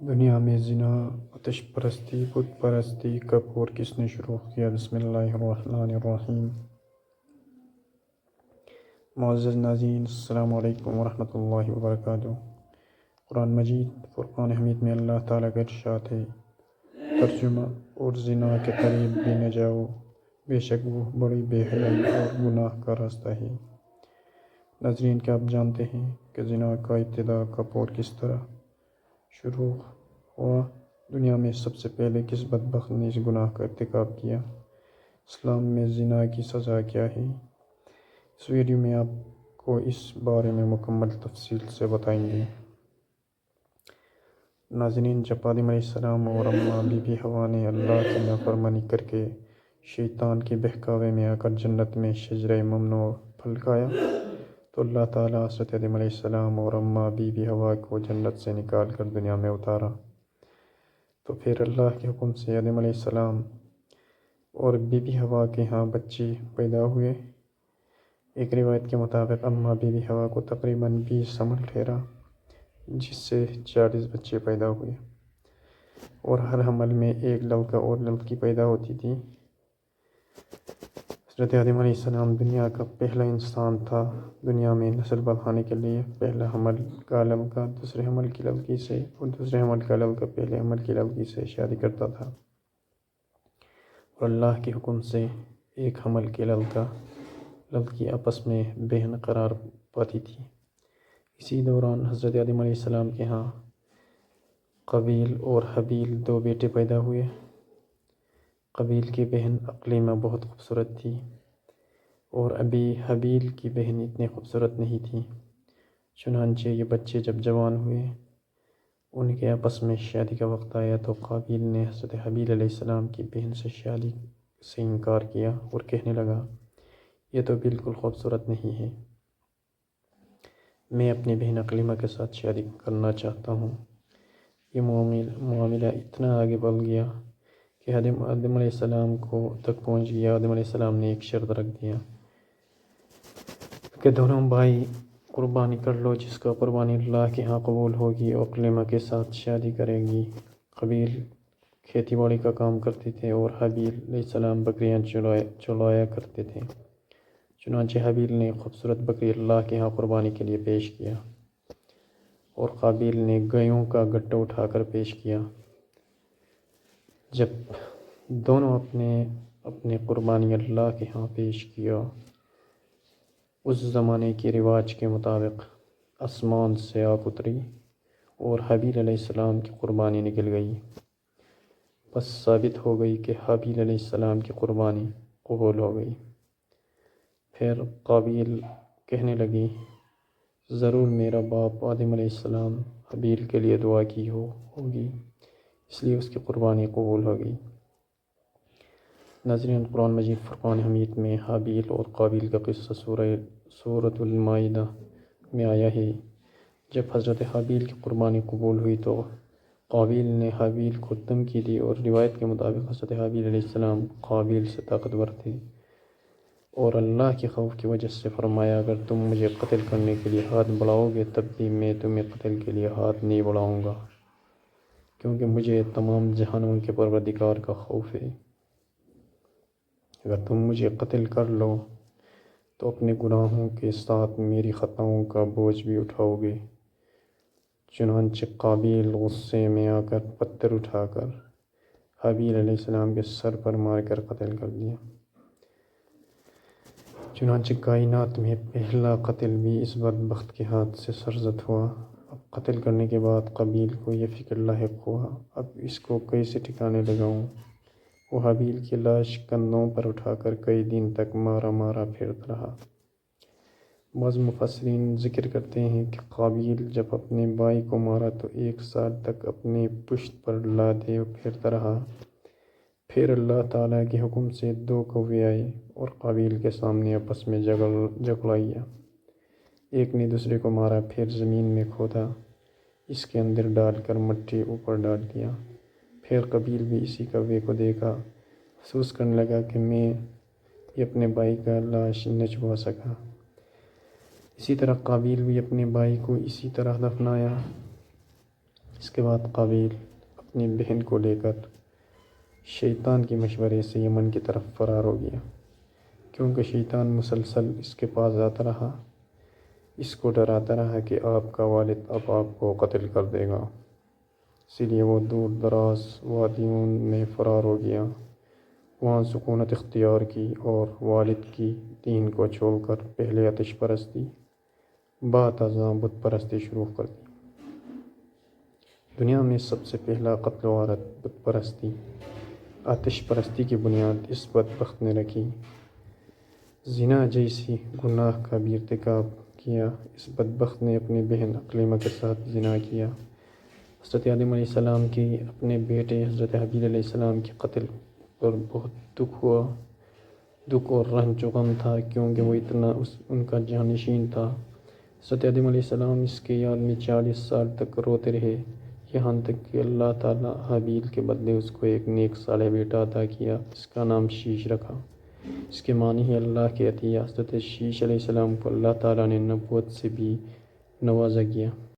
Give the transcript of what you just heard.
دنیا میں زنا، آتش پرستی، بت پرستی کب اور کس نے شروع کیا؟ بسم اللہ الرحمن الرحیم۔ معزز ناظرین، السلام علیکم ورحمۃ اللہ وبرکاتہ۔ قرآن مجید فرقان حمید میں اللہ تعالیٰ کا ارشاد ہے، ترجمہ: اور زنا کے قریب بھی نہ جاؤ، بے شک وہ بڑی بے حیائی اور گناہ کا راستہ ہے۔ ناظرین، کیا آپ جانتے ہیں کہ زنا کا ابتدا کب اور کس طرح شروع ہوا؟ دنیا میں سب سے پہلے کس بدبخت نے اس گناہ کا ارتکاب کیا؟ اسلام میں زنا کی سزا کیا ہے؟ اس ویڈیو میں آپ کو اس بارے میں مکمل تفصیل سے بتائیں گے۔ ناظرین، جب آدم علیہ السلام اور اماں بی بی حوا نے اللہ کی نافرمانی کر کے شیطان کے بہکاوے میں آ کر جنت میں شجرہ ممنوع پھل کھایا تو اللہ تعالیٰ حضرت آدم علیہ السلام اور اماں بی بی حوا کو جنت سے نکال کر دنیا میں اتارا۔ تو پھر اللہ کے حکم سے آدم علیہ السلام اور بی بی حوا کے ہاں بچے پیدا ہوئے۔ ایک روایت کے مطابق اماں بی بی حوا کو تقریباً 20 حمل ٹھہرا، جس سے 40 بچے پیدا ہوئے، اور ہر حمل میں ایک لڑکا اور لڑکی پیدا ہوتی تھی۔ حضرت آدم علیہ السلام دنیا کا پہلا انسان تھا۔ دنیا میں نسل بڑھانے کے لیے پہلا حمل کا لڑکا دوسرے حمل کی لڑکی سے اور دوسرے حمل کا لڑکا پہلے حمل کی لڑکی سے شادی کرتا تھا، اور اللہ کے حکم سے ایک حمل کے لڑکا لڑکی آپس میں بہن قرار پاتی تھی۔ اسی دوران حضرت آدم علیہ السلام کے ہاں قابیل اور حابیل 2 بیٹے پیدا ہوئے۔ قابیل کی بہن عقلیمہ بہت خوبصورت تھی، اور حابیل کی بہن اتنی خوبصورت نہیں تھی۔ چنانچہ یہ بچے جب جوان ہوئے، ان کے آپس میں شادی کا وقت آیا تو قابیل نے حضرت حابیل علیہ السلام کی بہن سے شادی سے انکار کیا اور کہنے لگا، یہ تو بالکل خوبصورت نہیں ہے، میں اپنی بہن عقلیمہ کے ساتھ شادی کرنا چاہتا ہوں۔ یہ معاملہ اتنا آگے بڑھ گیا کہ آدم علیہ السلام کو تک پہنچ گیا۔ آدم علیہ السلام نے ایک شرط رکھ دیا کہ دونوں بھائی قربانی کر لو، جس کا قربانی اللہ کے ہاں قبول ہوگی اور عقلیمہ کے ساتھ شادی کرے گی۔ قابیل کھیتی باڑی کا کام کرتے تھے اور حابیل علیہ السلام بکریاں چلایا کرتے تھے۔ چنانچہ حابیل نے خوبصورت بکری اللہ کے ہاں قربانی کے لیے پیش کیا، اور قابیل نے گایوں کا گٹھا اٹھا کر پیش کیا۔ جب دونوں اپنے قربانی اللہ کے ہاں پیش کیا، اس زمانے کے رواج کے مطابق آسمان سے آگ اتری اور حابیل علیہ السلام کی قربانی نکل گئی۔ بس ثابت ہو گئی کہ حابیل علیہ السلام کی قربانی قبول ہو گئی۔ پھر قابیل کہنے لگی، ضرور میرا باپ آدم علیہ السلام حابیل کے لیے دعا کی ہوگی، اس لیے اس کی قربانی قبول ہو گئی۔ ناظرین، قرآن مجید فرقان حمید میں حابیل اور قابیل کا قصہ سورۃ المائدہ میں آیا ہے۔ جب حضرت حابیل کی قربانی قبول ہوئی تو قابیل نے حابیل کو دھمکی دی، اور روایت کے مطابق حضرت حابیل علیہ السلام قابیل سے طاقتور تھے، اور اللہ کے خوف کی وجہ سے فرمایا، اگر تم مجھے قتل کرنے کے لیے ہاتھ بڑھاؤ گے تب بھی میں تمہیں قتل کے لیے ہاتھ نہیں بڑھاؤں گا، کیونکہ مجھے تمام جہانوں کے پروردگار کا خوف ہے۔ اگر تم مجھے قتل کر لو تو اپنے گناہوں کے ساتھ میری خطاؤں کا بوجھ بھی اٹھاؤ گے۔ چنانچہ قابیل غصے میں آ کر پتھر اٹھا کر حابیل علیہ السلام کے سر پر مار کر قتل کر دیا۔ چنانچہ کائنات میں پہلا قتل بھی اس بدبخت کے ہاتھ سے سرزد ہوا۔ اب قتل کرنے کے بعد قابیل کو یہ فکر لاحق ہوا، اب اس کو کیسے ٹھکانے لگاؤں۔ وہ حابیل کی لاش کندھوں پر اٹھا کر کئی دن تک مارا پھرتا رہا۔ بعض مفسرین ذکر کرتے ہیں کہ قابیل جب اپنے بھائی کو مارا تو 1 سال تک اپنے پشت پر لادے پھرتا رہا۔ پھر اللہ تعالیٰ کے حکم سے 2 کوے آئے اور قابیل کے سامنے آپس میں جھگڑایا۔ ایک نے دوسرے کو مارا، پھر زمین میں کھودا، اس کے اندر ڈال کر مٹی اوپر ڈال دیا۔ پھر قابیل بھی اسی کوے کو دیکھا، افسوس کرنے لگا کہ میں بھی اپنے بھائی کا لاش نہ چھپا سکا۔ اسی طرح قابیل بھی اپنے بھائی کو اسی طرح دفنایا۔ اس کے بعد قابیل اپنی بہن کو لے کر شیطان کے مشورے سے یمن کی طرف فرار ہو گیا، کیونکہ شیطان مسلسل اس کے پاس آتا رہا، اس کو ڈراتا رہا کہ آپ کا والد اب آپ کو قتل کر دے گا۔ اسی لیے وہ دور دراز وادیوں میں فرار ہو گیا، وہاں سکونت اختیار کی اور والد کی دین کو چھوڑ کر پہلے آتش پرستی بعد ازاں بت پرستی شروع کر دی۔ دنیا میں سب سے پہلا قتل و غارت بت پرستی، آتش پرستی کی بنیاد اس بدبخت نے رکھی۔ زنا جیسی گناہ کا بھی ارتکاب کیا۔ اس بدبخت نے اپنی بہن عکرمہ کے ساتھ زنا کیا۔ حضرت آدم علیہ السلام کی اپنے بیٹے حضرت حابیل علیہ السلام کے قتل پر بہت دکھ ہوا، دکھ اور رنج و غم تھا، کیونکہ وہ اتنا ان کا جانشین تھا۔ حضرت آدم علیہ السلام اس کے یاد میں 40 سال تک روتے رہے، یہاں تک کہ اللہ تعالیٰ حابیل کے بدلے اس کو ایک نیک صالح بیٹا عطا کیا، جس کا نام شیش رکھا۔ اس کے معنی ہے اللہ کے عطیہ۔ حضرت شیش علیہ السلام کو اللہ تعالیٰ نے نبوت سے بھی نوازا کیا۔